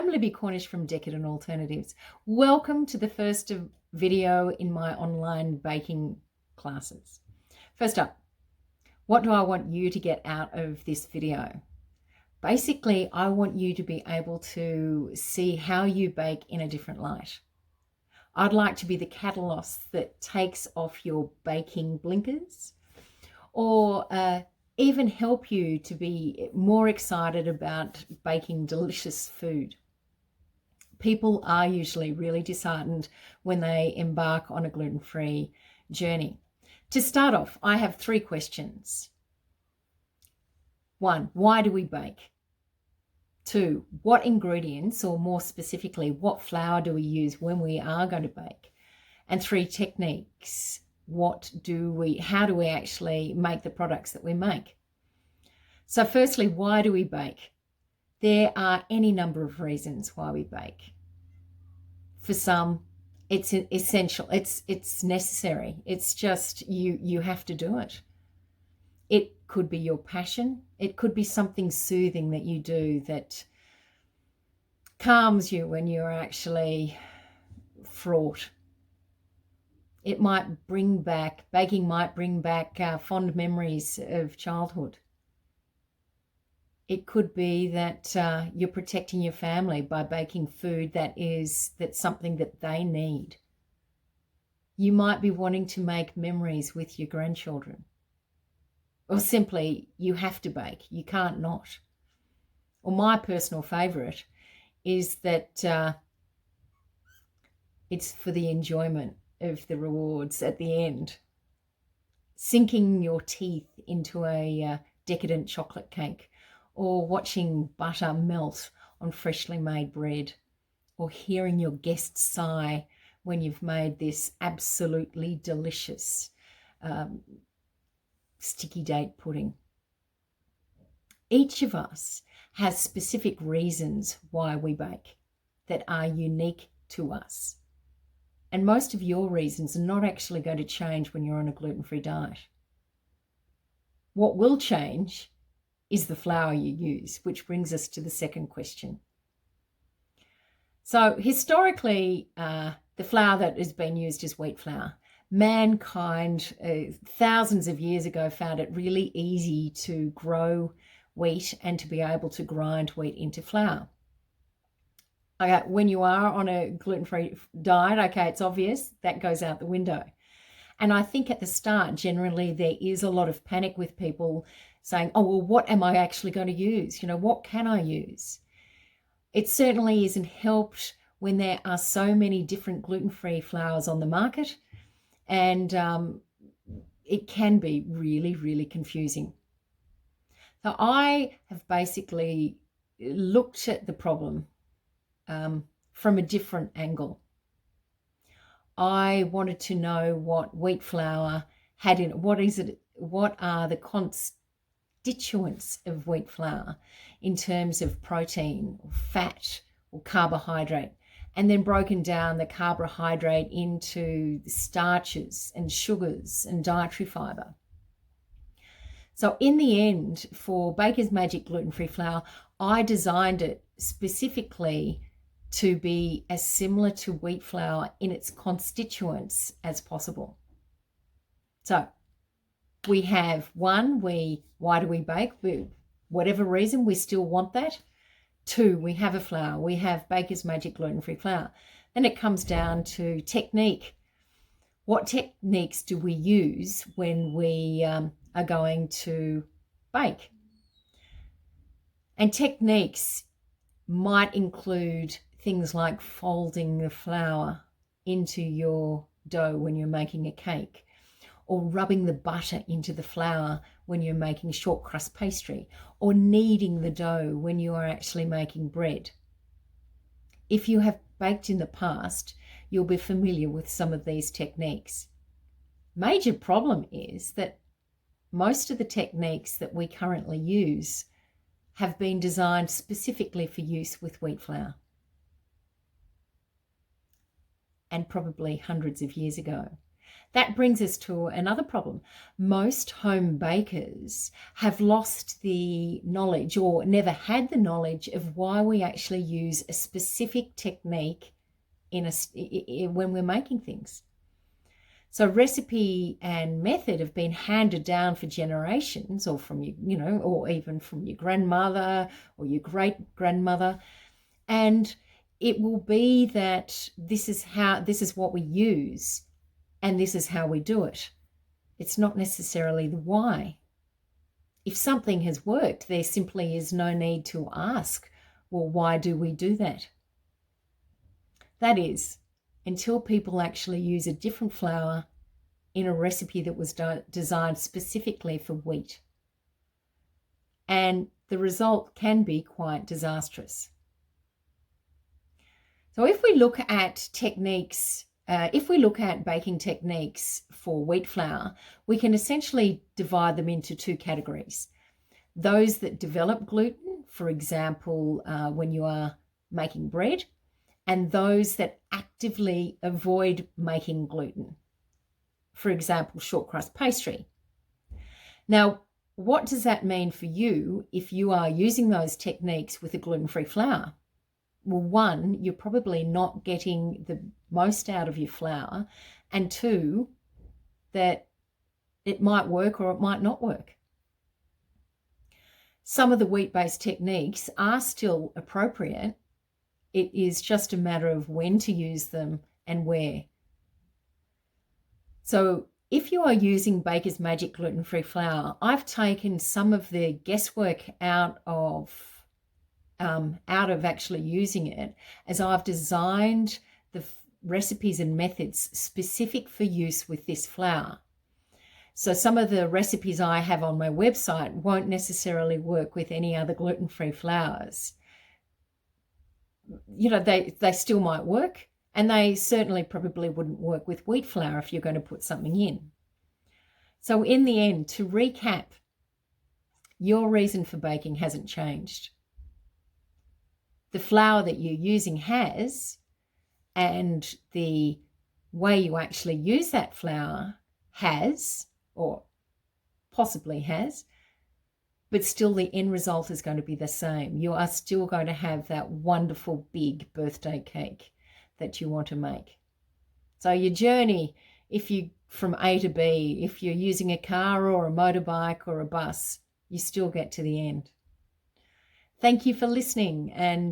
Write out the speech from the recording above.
I'm Libby Cornish from Decadent Alternatives. Welcome to the first video in my online baking classes. First up, what do I want you to get out of this video? Basically, I want you to be able to see how you bake in a different light. I'd like to be the catalyst that takes off your baking blinkers, or even help you to be more excited about baking delicious food. People are usually really disheartened when they embark on a gluten-free journey. To start off, I have 3 questions. 1, why do we bake? 2, what ingredients, or more specifically, what flour do we use when we are going to bake? And 3, techniques. How do we actually make the products that we make? So firstly, why do we bake? There are any number of reasons why we bake. For some, it's essential, it's necessary. It's just you have to do it. It could be your passion. It could be something soothing that you do that calms you when you're actually fraught. Baking might bring back fond memories of childhood. It could be that you're protecting your family by baking food that's something that they need. You might be wanting to make memories with your grandchildren. Or simply, you have to bake. You can't not. Or my personal favourite is that it's for the enjoyment of the rewards at the end. Sinking your teeth into a decadent chocolate cake, or watching butter melt on freshly made bread, or hearing your guests sigh when you've made this absolutely delicious sticky date pudding. Each of us has specific reasons why we bake that are unique to us. And most of your reasons are not actually going to change when you're on a gluten-free diet. What will change is the flour you use, which brings us to the second question. So historically, the flour that has been used is wheat flour. Mankind, thousands of years ago, found it really easy to grow wheat and to be able to grind wheat into flour. Okay, when you are on a gluten-free diet, okay, it's obvious, that goes out the window. And I think at the start, generally, there is a lot of panic with people saying, oh, well, what am I actually going to use? What can I use? It certainly isn't helped when there are so many different gluten-free flours on the market, and it can be really, really confusing. So I have basically looked at the problem from a different angle. I wanted to know what wheat flour had in it. What are the constituents of wheat flour in terms of protein, or fat, or carbohydrate, and then broken down the carbohydrate into starches and sugars and dietary fiber. So in the end, for Baker's Magic gluten-free flour, I designed it specifically to be as similar to wheat flour in its constituents as possible. So we have 1, why do we bake? Whatever reason, we still want that. 2, we have a flour. We have Baker's Magic gluten-free flour. Then it comes down to technique. What techniques do we use when we are going to bake? And techniques might include things like folding the flour into your dough when you're making a cake, or rubbing the butter into the flour when you're making short crust pastry, or kneading the dough when you are actually making bread. If you have baked in the past, you'll be familiar with some of these techniques. Major problem is that most of the techniques that we currently use have been designed specifically for use with wheat flour, and probably hundreds of years ago. That brings us to another problem. Most home bakers have lost the knowledge or never had the knowledge of why we actually use a specific technique when we're making things. So recipe and method have been handed down for generations, or from or even from your grandmother or your great grandmother. And it will be that this is what we use, and this is how we do it. It's not necessarily the why. If something has worked, there simply is no need to ask, well, why do we do that? That is, until people actually use a different flour in a recipe that was designed specifically for wheat. And the result can be quite disastrous. So if we look at techniques, if we look at baking techniques for wheat flour, we can essentially divide them into two categories. Those that develop gluten, for example, when you are making bread, and those that actively avoid making gluten, for example, short crust pastry. Now, what does that mean for you if you are using those techniques with a gluten-free flour? Well, one, you're probably not getting the most out of your flour, and two, that it might work or it might not work. Some of the wheat-based techniques are still appropriate. It is just a matter of when to use them and where. So if you are using Baker's Magic gluten-free flour, I've taken some of the guesswork out of actually using it, as I've designed the recipes and methods specific for use with this flour. So some of the recipes I have on my website won't necessarily work with any other gluten-free flours. They still might work, and they certainly probably wouldn't work with wheat flour if you're going to put something in. So in the end, to recap, your reason for baking hasn't changed. The flour that you're using has, and the way you actually use that flour has, or possibly has, but still the end result is going to be the same. You are still going to have that wonderful big birthday cake that you want to make. So your journey, from A to B, if you're using a car or a motorbike or a bus, you still get to the end. Thank you for listening, and